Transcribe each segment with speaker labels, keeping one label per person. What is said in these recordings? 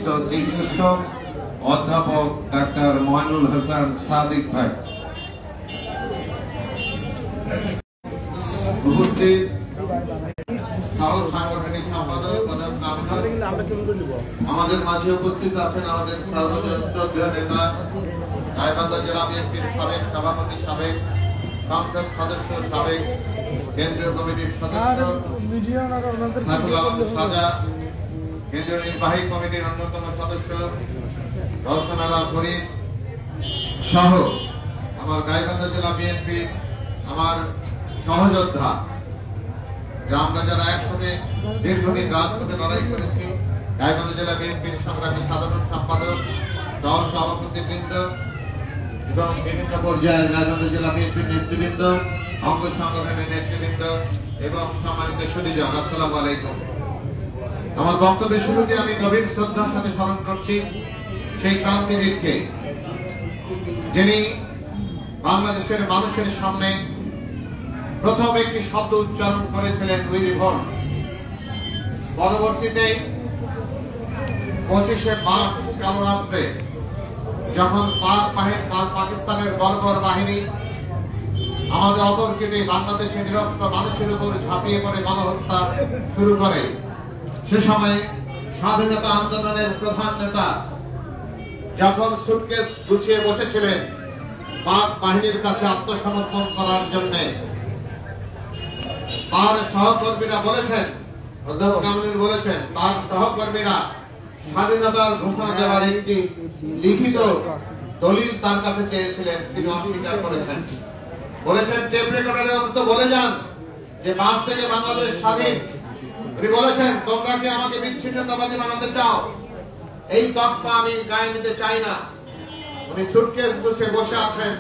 Speaker 1: বিশিষ্ট চিকিৎসক অধ্যাপক ডাক্তার মইনুল হাসান সাদিক ভাই, উপস্থিত সাংগঠনিক সম্পাদক আমাদের মাঝে উপস্থিত আছেন আমাদের শ্রদ্ধেয় নেতা গাইবান্ধা জেলা বিএনপির সাবেক সভাপতি, সাবেক সংসদ সদস্য, সাবেক কেন্দ্রীয় কমিটির সদস্য সাইফুল আলম সাজা, কেন্দ্রীয় নির্বাহী কমিটির অন্যতম সদস্য রওশন আরা ফরিদ সহ আমার গাইবান্ধা জেলা বিএনপি আমার সহযোদ্ধা, আমরা যারা একসাথে দীর্ঘদিন রাজপথে লড়াই করেছি, গাইবান্ধা জেলা বিএনপির সংগ্রামী সাধারণ সম্পাদক, সহ সভাপতিবৃন্দ এবং বিভিন্ন পর্যায়ের গাইবান্ধা জেলা বিএনপির নেতৃবৃন্দ, অঙ্গ সংগঠনের নেতৃবৃন্দ এবং সম্মানিত সুধীজন, আসসালামু আলাইকুম। আমার বক্তব্যের শুরুতে আমি গভীর শ্রদ্ধার সাথে স্মরণ করছি সেই ক্রান্তিবীরকে, যিনি বাংলাদেশের মানুষের সামনে প্রথম একটি শব্দ উচ্চারণ করেছিলেন, উই রিভল্ট। পরবর্তীতে 25শে মার্চ কাল রাত্রে যখন পাকিস্তানের বর্বর বাহিনী আমাদের অতর্কিত বাংলাদেশের নিরস্ত্র মানুষের উপর ঝাঁপিয়ে পড়ে গণহত্যা শুরু করে, সে সময় স্বাধীনতা আন্দোলনের প্রধান নেতা যখন সুটকেস গুছিয়ে বসেছিলেন পাক বাহিনীর কাছে আত্মসমর্পণ করার জন্য, তার সহকর্মীরা বলেছেন, অধ্যাপক কামরুল বলেছেন, তার সহকর্মীরা স্বাধীনতার ঘোষণা দেওয়ার একটি লিখিত দলিল তার কাছে চেয়েছিলেন, তিনি অস্বীকার করেছেন। বলেছেন টেপ রেকর্ডারে অন্তত বলে যান যে 5 থেকে বাংলাদেশ স্বাধীন। উনি বলেছেন, তোমরা কি আমাকে বিচ্ছিন্নতাবাদী বানাতে চাও? এই তকমা আমি গায়ে নিতে চাই না। উনি সুটকেস গুছিয়ে বসে আছেন,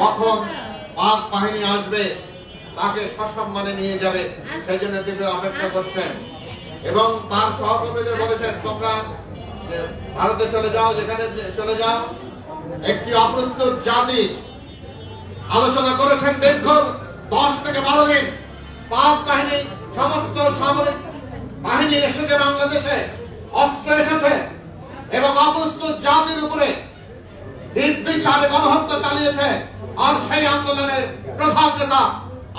Speaker 1: কখন পাক বাহিনী আসবে তাকে সসম্মানে নিয়ে যাবে সেই জন্য তিনি অপেক্ষা করছেন। এবং তার সহকর্মীদের বলেছেন, তোমরা ভারতে চলে যাও, যেখানে চলে যাও। একটি অপ্রস্তুত জাতি আলোচনা করেছেন দীর্ঘ 10 থেকে 12 দিন। পাক বাহিনী সমস্ত সামরিক বাহিনী এসেছে বাংলাদেশে, অস্ত্র এসেছে এবং অপ্রস্তুত জাতির উপরে নির্বিচারে গণহত্যা চালিয়েছে। আর সেই আন্দোলনের প্রধান নেতা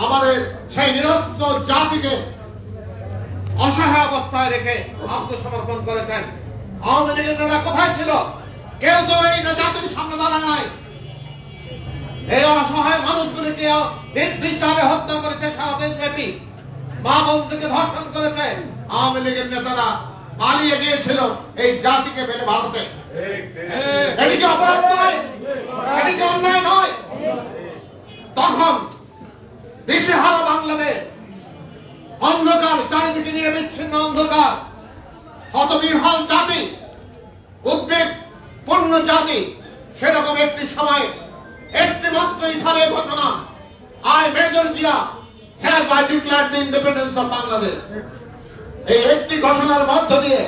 Speaker 1: আমাদের সেই নিরস্ত্র জাতিকে অসহায় অবস্থায় রেখে আত্মসমর্পণ করেছেন। আওয়ামী লীগের নেতা কোথায় ছিল? কেউ তো এই জাতির সামনে দাঁড়ায় নাই। এই অসহায় মানুষগুলিকে নির্বিচারে হত্যা করেছে সারা দেশব্যাপী, মা বোনদেরকে ধর্ষণ করেছে। আওয়ামী লীগের নেতারা পালিয়ে গিয়েছিল এই জাতিকে ফেলে ভারতে। এটি কি অপরাধ নয়? এটি কি অন্যায় নয়? তখন দিশেহারা বাংলাদেশ, অন্ধকার, চারিদিকে নিয়ে বিচ্ছিন্ন অন্ধকার, হতবিহ্বল জাতি, উদ্বেগ পূর্ণ জাতি। সেরকম একটি সময় একটি মাত্র ইথারের ঘটনা, I major Zia has I declared the independence of Bangladesh. এই একটি ঘোষণার মধ্য দিয়ে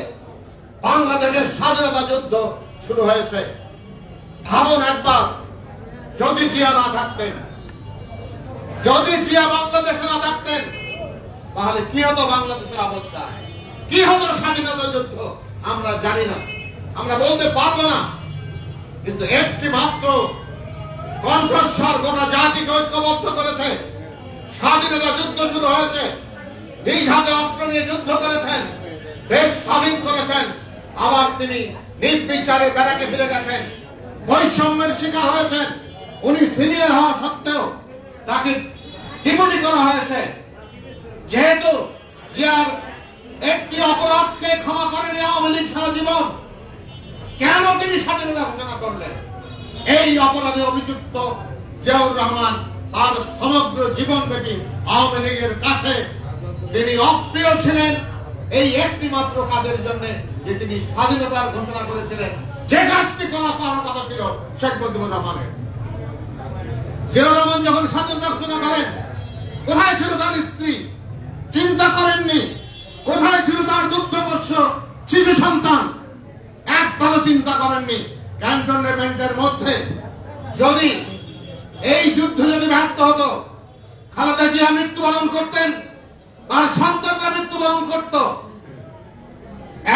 Speaker 1: বাংলাদেশের স্বাধীনতা যুদ্ধ শুরু হয়েছে। ভাবুন একবার, যদি জিয়া না থাকতেন, যদি জিয়া বাংলাদেশে না থাকতেন, তাহলে কি হতো বাংলাদেশের অবস্থা, কি হতো স্বাধীনতা যুদ্ধ আমরা জানি না, আমরা বলতে পারবো না। কিন্তু একটি মাত্র কণ্ঠস্বর গোটা জাতিকে ঐক্যবদ্ধ করেছে। স্বাধীনতা যুদ্ধ শুরু হয়েছে, নিজ হাতে অস্ত্র নিয়ে যুদ্ধ করেছেন, দেশ স্বাধীন করেছেন। আবার তিনি নির্বিচারে ব্যারাকে ফিরে গেছেন, বৈষম্যের শিকার হয়েছেন। উনি সিনিয়র হওয়া সত্ত্বেও তাকে ডিমোটি করা হয়েছে। যেহেতু জিয়ার একটি অপরাধকে ক্ষমা করেনি আওয়ামী লীগ সারা জীবন, কেন তিনি স্বাধীনতা ঘোষণা করলেন? এই অপরাধে অভিযুক্ত জিয়াউর রহমান তার সমগ্র জীবনব্যাপী আওয়ামী লীগের কাছে তিনি অপ্রিয় ছিলেন এই একটি মাত্র কাজের জন্য, যে তিনি স্বাধীনতার ঘোষণা করেছিলেন, যে কাজটি করার কথা ছিল শেখ মুজিবুর রহমানের। জিয়াউর রহমান যখন স্বাধীনতা ঘোষণা করেন, কোথায় ছিল তার স্ত্রী? চিন্তা করেননি। কোথায় ছিল তার দুগ্ধপোষ্য শিশু সন্তান? একবারও চিন্তা করেননি। ক্যান্টনমেন্টের মধ্যে যদি এই যুদ্ধ যদি ব্যর্থ হতো, খালেদা জিয়া মৃত্যুবরণ করতেন, তার সন্তানরা মৃত্যুবরণ করত।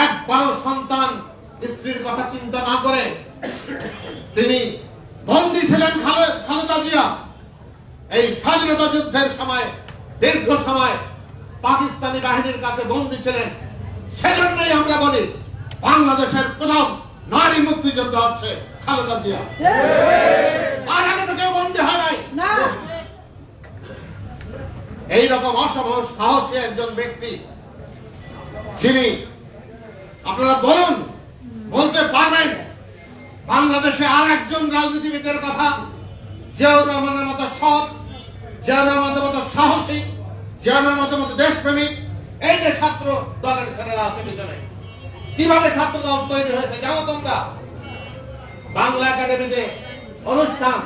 Speaker 1: একবারও সন্তান স্ত্রীর কথা চিন্তা না করে তিনি বন্দী ছিলেন খালেদা জিয়া। এই স্বাধীনতা যুদ্ধের সময় দীর্ঘ সময় পাকিস্তানি বাহিনীর কাছে বন্দী ছিলেন। সেজন্যই আমরা বলি বাংলাদেশের প্রথম নারী মুক্তিযোদ্ধা হচ্ছে খালেদা জিয়া। তার আগে তো কেউ বন্দী হয় নাই। এইরকম অসাহস সাহসী একজন ব্যক্তি যিনি, আপনারা বলুন, বলতে পারবেন বাংলাদেশে আর একজন রাজনীতিবিদের কথা, জিয়াউর রহমানের মতো সৎ, জিয়াউর রহমানের মতো সাহসী, জিয়াউর রহমানের মতো দেশপ্রেমিক। এই যে ছাত্র দলের ছেলেরা আছে পিছনে, কিভাবে ছাত্র দল তৈরি হয়েছে জানো তোমরা? বাংলা একাডেমিতে অনুষ্ঠান,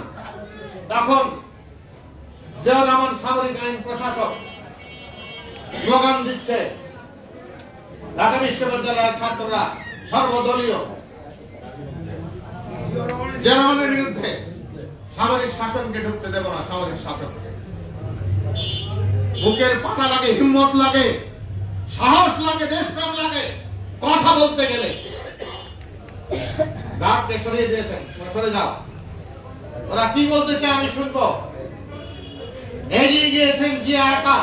Speaker 1: তখন জিয়াউর রহমান সামরিক আইন প্রশাসক স্লোগান দিচ্ছে, ঢাকা বিশ্ববিদ্যালয়ের ছাত্ররা সর্বদলীয় জিয়াউর রহমানের বিরুদ্ধে, সামরিক শাসনকে ঢুকতে দেব না, সামরিক শাসনকে। বুকের পাতা লাগে, হিম্মত লাগে, সাহস লাগে, দেশপ্রেম লাগে কথা বলতে গেলে। গার্ডকে সরিয়ে দিয়েছেন, সরে যাও, ওরা কি বলতে চায় আমি শুনবো। এগিয়ে গিয়েছেন জিয়া একা,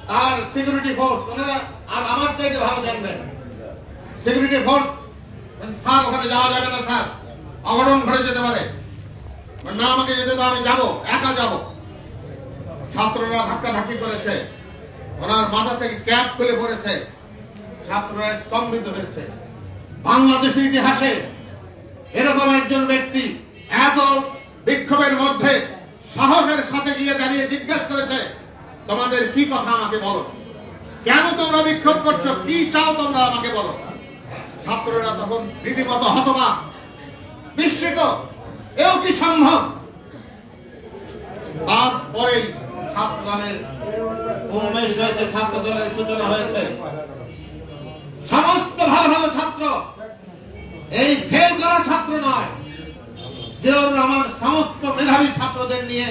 Speaker 1: তার সিকিউরিটি ফোর্স, ওনারা আর আমার চাইতে ভালো জানবেন। সিকিউরিটি ফোর্স, স্যার ওখানে যাওয়া যাবে না স্যার, অঘটন ঘটে যেতে পারে, না আমাকে যেতে দাও, আমি যাবো, একা যাবো। ছাত্ররা ধাক্কাধাক্কি করেছে, ওনার মাথা থেকে ক্যাপ খুলে পড়েছে, ছাত্ররা স্তম্ভিত হয়েছে। বাংলাদেশের ইতিহাসে এরকম একজন ব্যক্তি এত বিক্ষোভের মধ্যে সাহসের সাথে গিয়ে দাঁড়িয়ে জিজ্ঞেস করেছে, তোমাদের কি কথা আমাকে বলো, কেন তোমরা বিক্ষোভ করছো, কি চাও তোমরা আমাকে বলো। ছাত্ররা তখন রীতিমতো হতবাক, বিস্মিত, এও কি সম্ভব। তারপরেই ছাত্রদলের উন্মেষ হয়েছে, ছাত্রদলের সূচনা হয়েছে। সমস্ত ভালো ভালো ছাত্র, এই ফেল করা ছাত্র নয়, জিয়াউর রহমান সমস্ত মেধাবী ছাত্রদের নিয়ে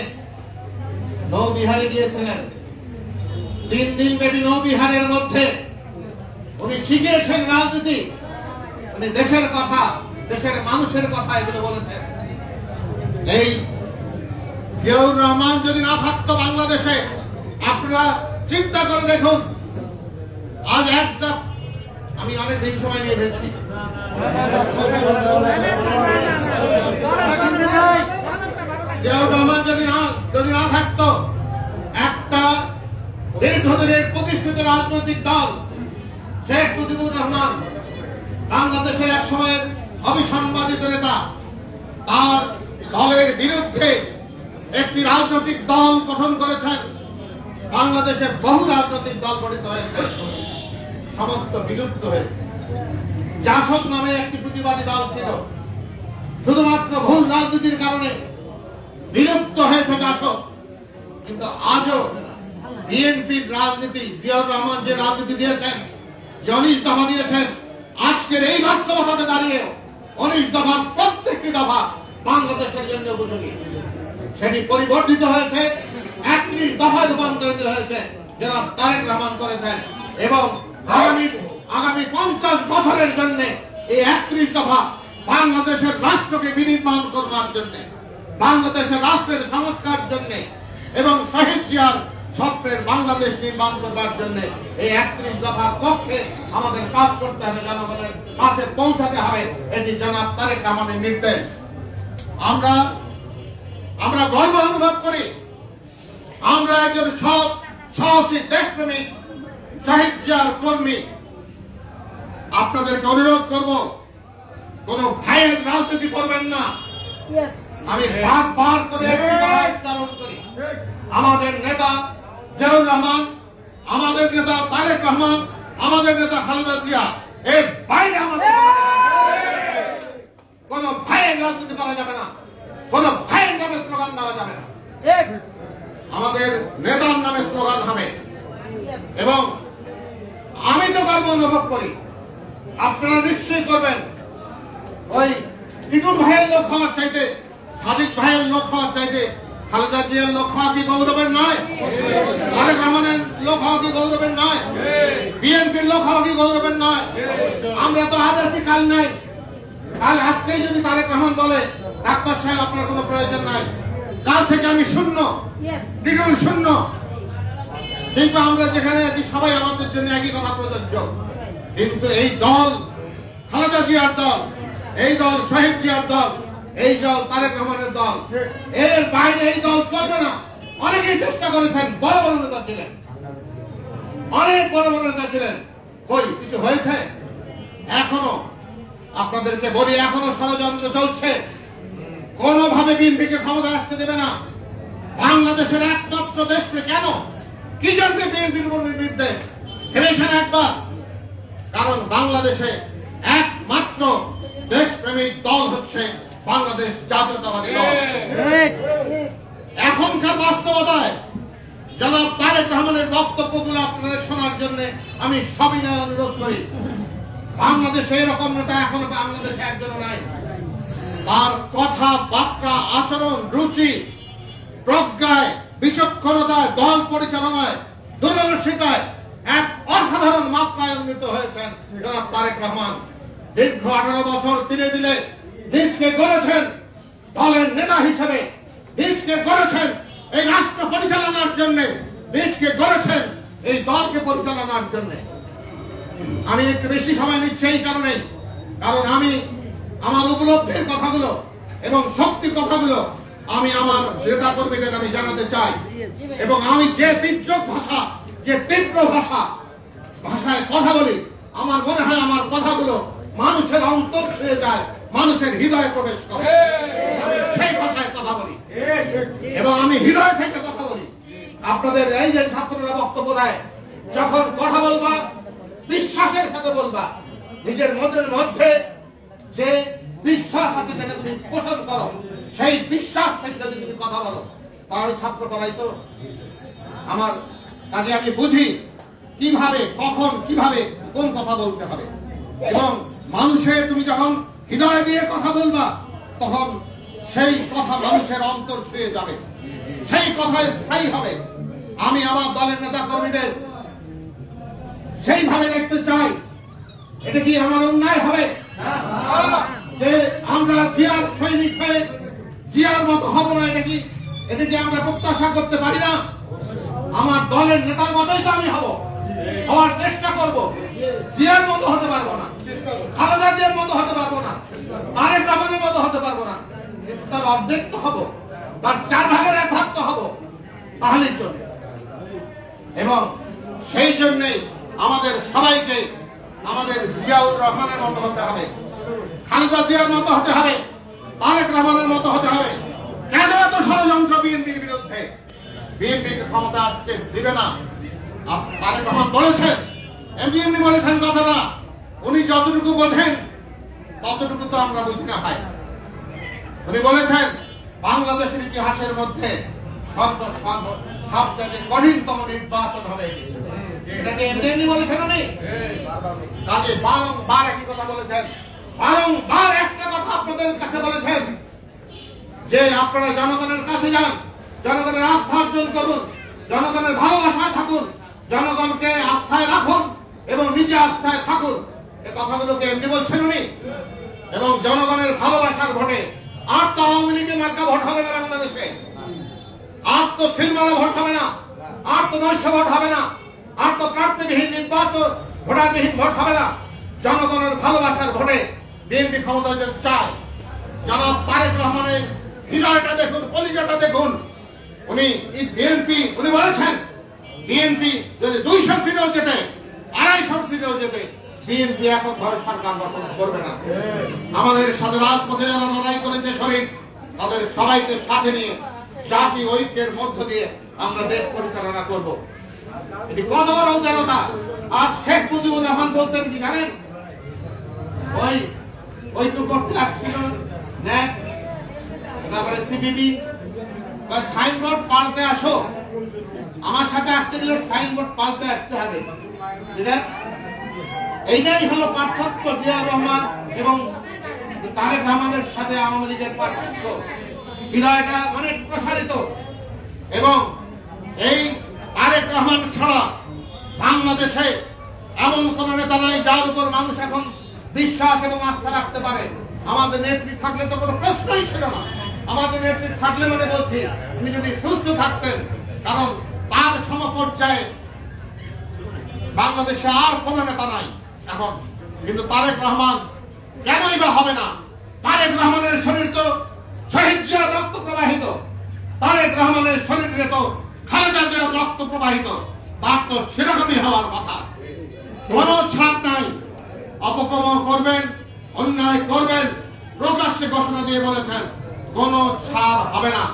Speaker 1: নৌবিহারে গিয়েছিলেন। 3 দিন ব্যাপী নৌবিহারের মধ্যে উনি শিখিয়েছেন রাজনীতি, উনি দেশের কথা, দেশের মানুষের কথা এগুলো বলেছেন। এই জিয়াউর রহমান যদি না থাকতো বাংলাদেশে, আপনারা চিন্তা করে দেখুন, আজ একটা, আমি অনেক বেশি সময় নিয়ে ফেলছি, জিয়াউর রহমান যদি না থাকতো, একটা দীর্ঘদিনের প্রতিষ্ঠিত রাজনৈতিক দল শেখ মুজিবুর রহমান, বাংলাদেশের এক সময়ের অবিসংবাদিত নেতা, তার দলের বিরুদ্ধে একটি রাজনৈতিক দল গঠন করেছেন। বাংলাদেশে বহু রাজনৈতিক দল গঠিত হয়েছে, সমস্ত বিলুপ্ত হয়েছে। জাসদ নামে একটি প্রতিবাদী দল ছিল, শুধুমাত্র ভুল রাজনীতির কারণে বিলুপ্ত হয়েছে জাসদ। কিন্তু আজও বিএনপির রাজনীতি, জিয়াউর রহমান যে রাজনীতি দিয়েছেন, যে 19 দফা দিয়েছেন, আজকের এই বাস্তবতাতে দাঁড়িয়ে 19 দফার প্রত্যেকটি দফা বাংলাদেশের জন্য উপযোগী। সেটি পরিবর্তিত হয়েছে, 31 দফায় রূপান্তরিত হয়েছে, যারা তারেক রহমান করেছেন। এবং আগামী 50 বছরের জন্য এই 31 দফা বাংলাদেশের রাষ্ট্রকে বিনির্মাণ করবার জন্য, বাংলাদেশের রাষ্ট্রের সংস্কার জন্য এবং শহীদ জিয়ার স্বপ্নের বাংলাদেশ নির্মাণ করবার জন্য এই 31 দফার পক্ষে আমাদের কাজ করতে হবে, জনগণের কাছে পৌঁছাতে হবে। এটি জনাব তারেক রহমানের নির্দেশ। আমরা গর্ব অনুভব করি, আমরা একজন সৎ, সাহসী, দেশপ্রেমিক শহীদ জিয়ার কর্মী। আপনাদেরকে অনুরোধ করব, কোন ভাইয়ের রাজনীতি করবেন না। আমি বারবার করে একটি কথা উচ্চারণ করি, আমাদের নেতা জিয়াউর রহমান, আমাদের নেতা তারেক রহমান, আমাদের নেতা খালেদা জিয়া, এর বাইরে আমাদের কোন ভাইয়ের রাজনীতি করা যাবে না, কোন ভাইয়ের নামে স্লোগান দেওয়া যাবে না। আমাদের নেতার নামে স্লোগান হবে। এবং আমি তো গর্ব অনুভব করি, আপনারা নিশ্চয়ই করবেন। ওই টিটু ভাইয়ের লোক হওয়ার চাইতে, সাদিক ভাইয়ের লোক হওয়ার চাইতে খালেদা জিয়ার লোক হওয়া কি গৌরবের নয়? তারেক রহমানের লোক হওয়া কি গৌরবের নয়? বিএনপির লোক হওয়া কি গৌরবের নয়? আমরা তো আজ আছি কাল নাই, তাহলে আজকেই যদি তারেক রহমান বলে ডাক্তার সাহেব আপনার কোনো প্রয়োজন নাই, কাল থেকে আমি শূন্য, দ্বিগুণ শূন্য। কিন্তু আমরা যেখানে আছি সবাই আমাদের জন্য একই কথা প্রযোজ্য। কিন্তু এই দল খালেদা জিয়ার দল, এই দল শহীদ জিয়ার দল, এই দল তারেক রহমানের দল, এর বাইরে এই দল চলবে না। অনেকেই চেষ্টা করেছেন, বড় বড় নেতা ছিলেন, অনেক বড় বড় নেতা ছিলেন, কই কিছু হয়েছে? এখনো আপনাদেরকে বলি, এখনো ষড়যন্ত্র চলছে। কোনোভাবে বিএনপিকে ক্ষমতায় আসতে দেবে না। বাংলাদেশের একমাত্র দেশকে কেন, কি জন্য বিএনপির বিরুদ্ধে ভেবেছেন একবার? কারণ বাংলাদেশে একমাত্র দেশপ্রেমিক দল হচ্ছে বাংলাদেশ জাতীয়তাবাদী দল। এখনকার বাস্তবতায় জনাব তারেক রহমানের বক্তব্যগুলো আপনাদের শোনার জন্য আমি সবিনয় অনুরোধ করি। বাংলাদেশে এরকম নেতা এখনো বাংলাদেশে একজনও নাই। তার কথা বার্তা, আচরণ, রুচি, প্রজ্ঞায়, বিচক্ষণতায়, দল পরিচালনায়, দূরদর্শিতায় এক অসাধারণ মাত্রায় উন্নীত হয়েছেন জনাব তারেক রহমান। দীর্ঘ 18 বছর দিলে দিলে নিজকে গড়েছেন দলের নেতা হিসেবে, নিজকে গড়েছেন এই রাষ্ট্র পরিচালনার জন্য, নিজকে গড়েছেন এই দলকে পরিচালনার জন্য। আমি একটু বেশি সময় নিচ্ছি এই কারণে, কারণ আমি আমার উপলব্ধির কথাগুলো এবং শক্তি কথাগুলো আমি আমার নেতা কর্মীদের আমি জানাতে চাই। এবং আমি যে তীর্যক ভাষা, যে তীব্র ভাষায় কথা বলি, আমার মনে হয় আমার কথাগুলো মানুষের অন্তর ছুঁয়ে যায়, মানুষের হৃদয়ে প্রবেশ করে। আমি সেই ভাষায় কথা বলি এবং আমি হৃদয় থেকে কথা বলি। আপনাদের এই যে ছাত্ররা বক্তব্য দেয়, যখন কথা বলবা বিশ্বাসের সাথে বলবা, নিজের মনের মধ্যে যে বিশ্বাস আছে যেটা তুমি পোষণ করো, সেই বিশ্বাস থেকে যদি তুমি কথা বলো, তাহলে ছাত্র পড়াই তো আমার কাজে আমি বুঝি কিভাবে, কখন, কিভাবে কোন কথা বলতে হবে। এবং মানুষের তুমি যখন হৃদয় দিয়ে কথা বলবা, তখন সেই কথা মানুষের অন্তর ছুঁয়ে যাবে, সেই কথা স্থায়ী হবে। আমি আমার দলের নেতা কর্মীদের সেইভাবে দেখতে চাই। এটা কি আমার অন্যায় হবে যে আমরা জিয়ার সৈনিক হয়ে জিয়ার মতো হব না? এটা কি আমরা প্রত্যাশা করতে পারি না? আমার দলের নেতার মতোই তো আমি হব, হওয়ার চেষ্টা করব। জিয়ার মতো হতে পারবো না, খালেদা জিয়ার মতো হতে পারবো না, তারেক রহমানের মতো হতে পারবো না, কিন্তু তার অর্ধেক তো হবো, তার 4 ভাগের 1 ভাগ তো হবো, তাহলেই চলবে। এবং সেই জন্যই আমাদের সবাইকে আমাদের জিয়াউর রহমানের মতো হতে হবে, খালেদা জিয়ার মতো হতে হবে, তারেক রহমানের মতো হতে হবে। কেন এত ষড়যন্ত্র বিএনপির বিরুদ্ধে? বিএনপিকে ক্ষমতা আসতে দিবে না। তারেক রহমান বলেছেন, এমনি বলেছেন কথাটা, উনি যতটুকু বোঝেন ততটুকু তো আমরা বুঝি না। হয় উনি বলেছেন বাংলাদেশের ইতিহাসের মধ্যে সবচেয়ে কঠিনতম নির্বাচন হবে। এটাকে এমনি বলেছেন উনি? কাজে বারংবার একই কথা বলেছেন, বারংবার একটা কথা আপনাদের কাছে বলেছেন যে আপনারা জনগণের কাছে যান, জনগণের আস্থা অর্জন করুন, জনগণের ভালোবাসায় থাকুন, জনগণকে আস্থায় রাখুন এবং নিজে আস্থায় থাকুন। এই কথাগুলোকে এমনি বলছেন উনি। এবং জনগণের ভালোবাসার ভোটে আর তো আওয়ামী লীগের মার্কা ভোট হবে না বাংলাদেশে, আর তো সিলমালা ভোট হবে না, আর তো নৈশ ভোট হবে না, আর তো প্রার্থীবিহীন নির্বাচন, ভোটারবিহীন ভোট হবে না। জনগণের ভালোবাসার ভোটে বিএনপি ক্ষমতা যেতে চায়। জনাব তারেক রহমানের হৃদয়টা দেখুন, কলিজাটা দেখুন। উনি বিএনপি, উনি বলেছেন বিএনপি যদি 200 সিটেও যেতে, 250 সিটেও যেতে, বিএনপি এককভাবে সরকার গঠন করবে না। আমাদের সাথে রাজপথে যারা লড়াই করেছে শহীদ, তাদের সবাইকে সাথে নিয়ে জাতি ঐক্যের মধ্য দিয়ে আমরা দেশ পরিচালনা করব। এটি কত বড় উদারতা! আজ শেখ মুজিবুর রহমান বলতেন কি জানেন? ঐক্য করতে আসছিল ন্যাক, তারপরে সিপিবি, সাইনবোর্ড পাল্টে আসো, আমার সাথে আসতে গেলে সাইনবোর্ড পাল্টে আসতে হবে। এইটাই হলো পার্থক্য জিয়াউর রহমান এবং তারেক রহমানের সাথে আওয়ামী লীগের পার্থক্য। হৃদয়টা অনেক প্রসারিত। এবং এই তারেক রহমান ছাড়া বাংলাদেশে এমন কোন নেতা নাই যার উপর মানুষ এখন বিশ্বাস এবং আস্থা রাখতে পারে। আমাদের নেত্রী থাকলে তো কোনো প্রশ্নই ছিল না। আমাদের নেত্রী থাকলে মানে বলছি উনি যদি সুস্থ থাকতেন, কারণ তার সমপর্যায়ে বাংলাদেশে আর কোন নেতা নাই এখন। কিন্তু তারেক রহমান কেনই বা হবে না? তারেক রহমানের শরীর তো শহীদ জিয়ার রক্ত প্রবাহিত, তারেক রহমানের শরীরে তো খালেদা জিয়ার রক্ত প্রবাহিত, তার তো সেরকমই হওয়ার কথা। কোন ছাড় নাই। অপকর্ম করবেন, অন্যায় করবেন, প্রকাশ্যে ঘোষণা দিয়ে বলেছেন কোন ছাড় হবে না।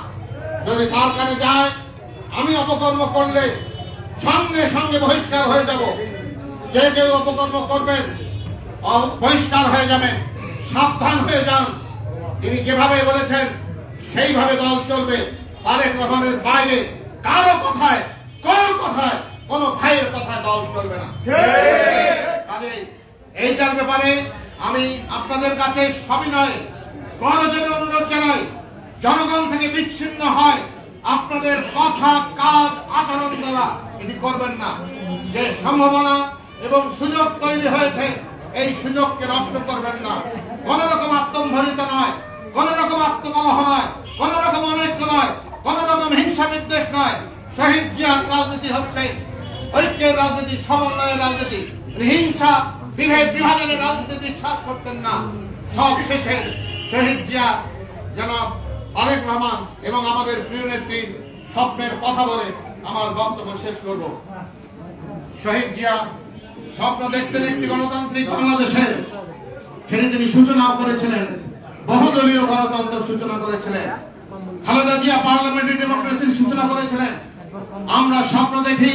Speaker 1: যদি তার কাছে যায়, আমি অপকর্ম করলে সঙ্গে সঙ্গে বহিষ্কার হয়ে যাব। যে কেউ অপকর্ম করবেন বহিষ্কার হয়ে যাবেন, সাবধান হয়ে যান। তিনি যেভাবে বলেছেন সেইভাবে দল চলবে। তারেক রহমানের বাইরে কারো কথায়, কোন ভাইয়ের কথায় দল চলবে না। কাজেই এইটার ব্যাপারে আমি আপনাদের কাছে সবিনয়ে করজোড়ে অনুরোধ জানাই, জনগণ থেকে বিচ্ছিন্ন হয় আপনাদের কথা, কাজ, আচরণ দ্বারা এটি করবেন না। যে সম্ভাবনা এবং সুযোগ তৈরি হয়েছে, এই সুযোগকে নষ্ট করবেন না। কোন রকম আত্মম্ভরিত নয়, কোন রকম আত্মকলহ নয়, কোন রকম অনৈক্য নয়, কোন রকম হিংসা বিদ্বেষ নয়। শহীদ জিয়ার রাজনীতি হচ্ছে ঐক্যের রাজনীতি, সমন্বয়ের রাজনীতি। হিংসা বিভেদ বিভাজনের রাজনীতি বিশ্বাস করতেন না। সব শেষে শহীদ জিয়া, জনাব তারেক রহমান এবং আমাদের প্রিয় নেত্রী স্বপ্নের কথা বলে আমার বক্তব্য শেষ করব। শহীদ জিয়া স্বপ্ন দেখতেন একটি গণতান্ত্রিক বাংলাদেশের, সেটি তিনি সূচনাও করেছিলেন। বহুদলীয় গণতন্ত্রের সূচনা করেছিলেন। খালেদা জিয়া পার্লামেন্টারি ডেমোক্রেসির সূচনা করেছিলেন। আমরা স্বপ্ন দেখি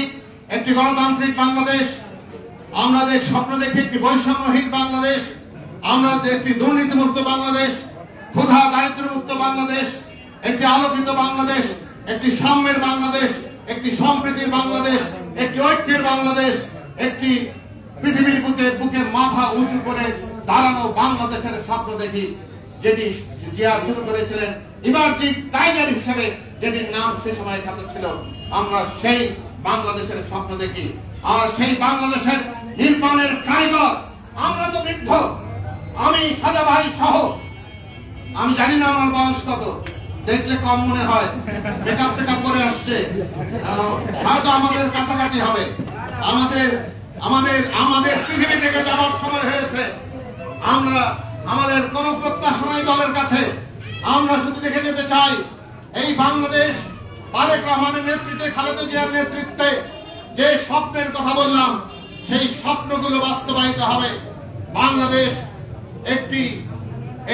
Speaker 1: একটি গণতান্ত্রিক বাংলাদেশ, আমরা স্বপ্ন দেখি একটি বৈষম্যহীন বাংলাদেশ, আমরা একটি দুর্নীতিমুক্ত বাংলাদেশ, ক্ষুধা দারিদ্র্যমুক্ত বাংলাদেশ, একটি আলোকিত বাংলাদেশ, একটি সাম্যের বাংলাদেশ, একটি সম্প্রীতির বাংলাদেশ, একটি ঐক্যের বাংলাদেশ, একটি পৃথিবীর বুকে মাথা উঁচু করে দাঁড়ানো বাংলাদেশের স্বপ্ন দেখি, যেটি জিয়া শুরু করেছিলেন ইমার্জিং টাইগার হিসেবে, যেটির নাম সে সময় খ্যাত ছিল। আমরা সেই বাংলাদেশের স্বপ্ন দেখি। আর সেই বাংলাদেশের নির্মাণের কারিগর আমরা তো বৃদ্ধ। আমি সাদা ভাই সহ, আমি জানি না আমার বয়স কত, দেখলে কম মনে হয়, মেকআপ টেকআপ করে আসছে, হয়তো আমাদের কাছাকাছি হবে। আমাদের পৃথিবী থেকে যাওয়ার সময় হয়েছে। আমরা আমাদের কোন প্রত্যাশা নাই দলের কাছে। আমরা শুধু দেখে যেতে চাই এই বাংলাদেশ তারেক রহমানের নেতৃত্বে, খালেদা জিয়ার নেতৃত্বে যে স্বপ্নের কথা বললাম, সেই স্বপ্নগুলো বাস্তবায়িত হবে। বাংলাদেশ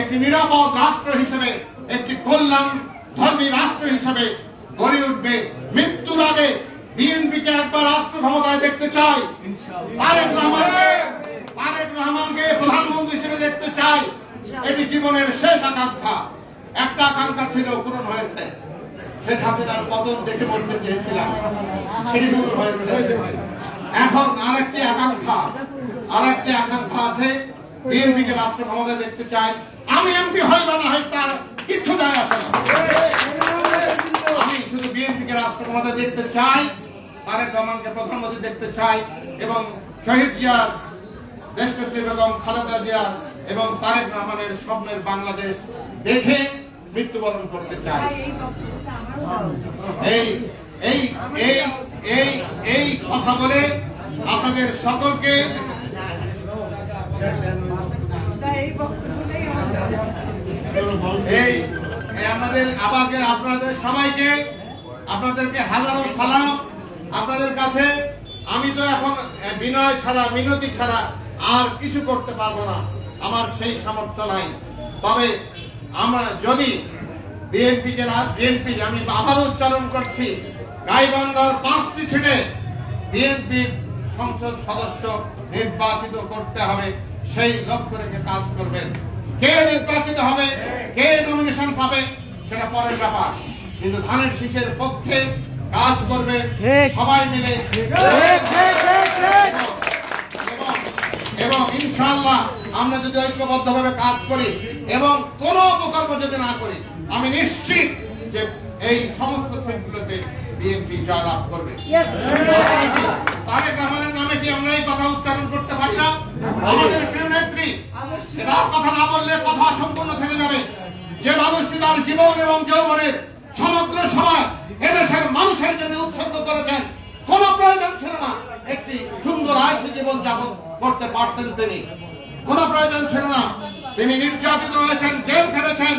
Speaker 1: একটি নিরাপদ রাষ্ট্র হিসেবে, একটি কল্যাণ ধর্মী রাষ্ট্র হিসেবে গড়ে উঠবে। মৃত্যুর আগে বিএনপিকে একবার রাষ্ট্র ক্ষমতায় দেখতে চাই। তারেক রহমানকে প্রধানমন্ত্রী হিসেবে দেখতে চাই। এটি জীবনের শেষ আকাঙ্ক্ষা। একটা আকাঙ্ক্ষা ছিল, পূরণ হয়েছে। শেখ হাসিনার পতন দেখে বলতে চেয়েছিলাম, সেটি পূরণ হয়েছে। এখন আরেকটি আকাঙ্ক্ষা আছে, বিএনপিকে রাষ্ট্র ক্ষমতায় দেখতে চাই। আমি এমপি হই বা না হই তার কিছু যায় আসে না। আমি শুধু বিএনপিকে রাষ্ট্র ক্ষমতায় দেখতে চাই, তারেক রহমানকে প্রধানমন্ত্রী দেখতে চাই, এবং শহীদ জিয়ার, দেশনেত্রী বেগম খালেদা জিয়া এবং তারেক রহমানের স্বপ্নের বাংলাদেশ দেখে মৃত্যুবরণ করতে চাই। এই কথা বলে আপনাদের সকলকে আপনাদের সবাইকে, আপনাদেরকে হাজারো সালাম। আপনাদের কাছে আমি তো এখন বিনয় ছাড়া, মিনতি ছাড়া আর কিছু করতে পারবো না, আমার সেই সামর্থ্য নাই। তবে আমরা যদি বিএনপি, আমি আবারও উচ্চারণ করছি, গাইবান্ধার 5টি ছিটে বিএনপির সংসদ সদস্য নির্বাচিত করতে হবে, সেই লক্ষ্য রেখে কাজ করবেন। কে নির্বাচিত হবে, কে নমিনেশন পাবে, সেটা পরের ব্যাপার, কিন্তু ধানের শীষের পক্ষে কাজ করবে সবাই মিলে। এবং ইনশাআল্লাহ আমরা যদি ঐক্যবদ্ধভাবে কাজ করি এবং কোন অপকর্ম যদি না করি, আমি নিশ্চিত যে এই সমস্ত সিটগুলোতে বিএনপি জয়লাভ করবে। তারেক রহমানের নামে কি আমরা এই কথা উচ্চারণ করতে পারি না? আমাদের প্রিয় নেত্রী মানুষটি, তার কথা না বললে কথা অসম্পূর্ণ থেকে যাবে, যে মানুষটি তার জীবন এবং যৌবনের সমগ্র সময় এদেশের মানুষের জন্য উৎসর্গ করেছেন, কোন প্রয়োজন ছিল না একটি সুন্দর আয়ুষ্য জীবন যাপন করতে পারতেন তিনি, কোন প্রয়োজন ছিল না। তিনি নির্যাতিত হয়েছেন, জেল খেটেছেন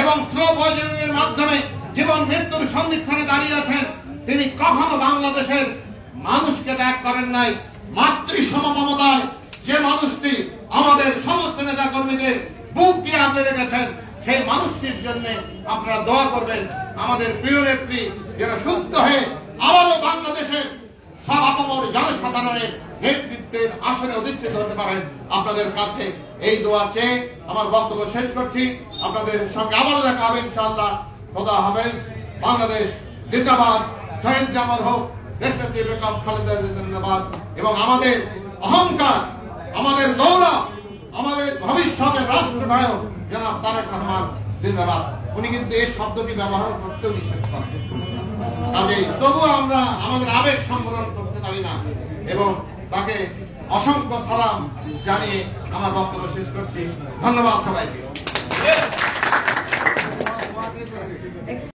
Speaker 1: এবং স্লো পয়জনিং এর মাধ্যমে জীবন মৃত্যুর সন্ধিক্ষণে দাঁড়িয়ে আছেন। তিনি কখনো বাংলাদেশের মানুষকে ত্যাগ করেন নাই। মাতৃ সমমমতায় যে মানুষটি আমাদের সমস্ত নেতা কর্মীদের বুক দিয়ে আগলে রেখেছেন, সেই মানুষটির জন্য আপনারা দোয়া করবেন। আমাদের প্রিয় নেত্রী যেন সুস্থ হয়ে আবারও বাংলাদেশের সব আপামর জনসাধারণের নেতৃত্বের আসনে অধিষ্ঠিত হতে পারেন, আপনাদের কাছে এই দোয়া চেয়ে আমার বক্তব্য শেষ করছি। আপনাদের সঙ্গে আবারও দেখা হবে ইনশাআল্লাহ। খোদা হাফেজ। বাংলাদেশ জিন্দাবাদ। শহীদ জামাল হোক। দেশনেত্রী বেগম খালেদা জিন্দাবাদ। এবং আমাদের অহংকার, আমাদের গৌরব, আমাদের ভবিষ্যতের রাষ্ট্রনায়ক জনাব তারেক রহমান জিন্দাবাদ। উনি কিন্তু এই শব্দটি ব্যবহার করতেও নিষেধ করেন। কাজেই তবুও আমরা আমাদের আবেগ সম্বরণ করতে পারি না এবং তাকে অসংখ্য সালাম জানিয়ে আমার বক্তব্য শেষ করছি। ধন্যবাদ সবাইকে।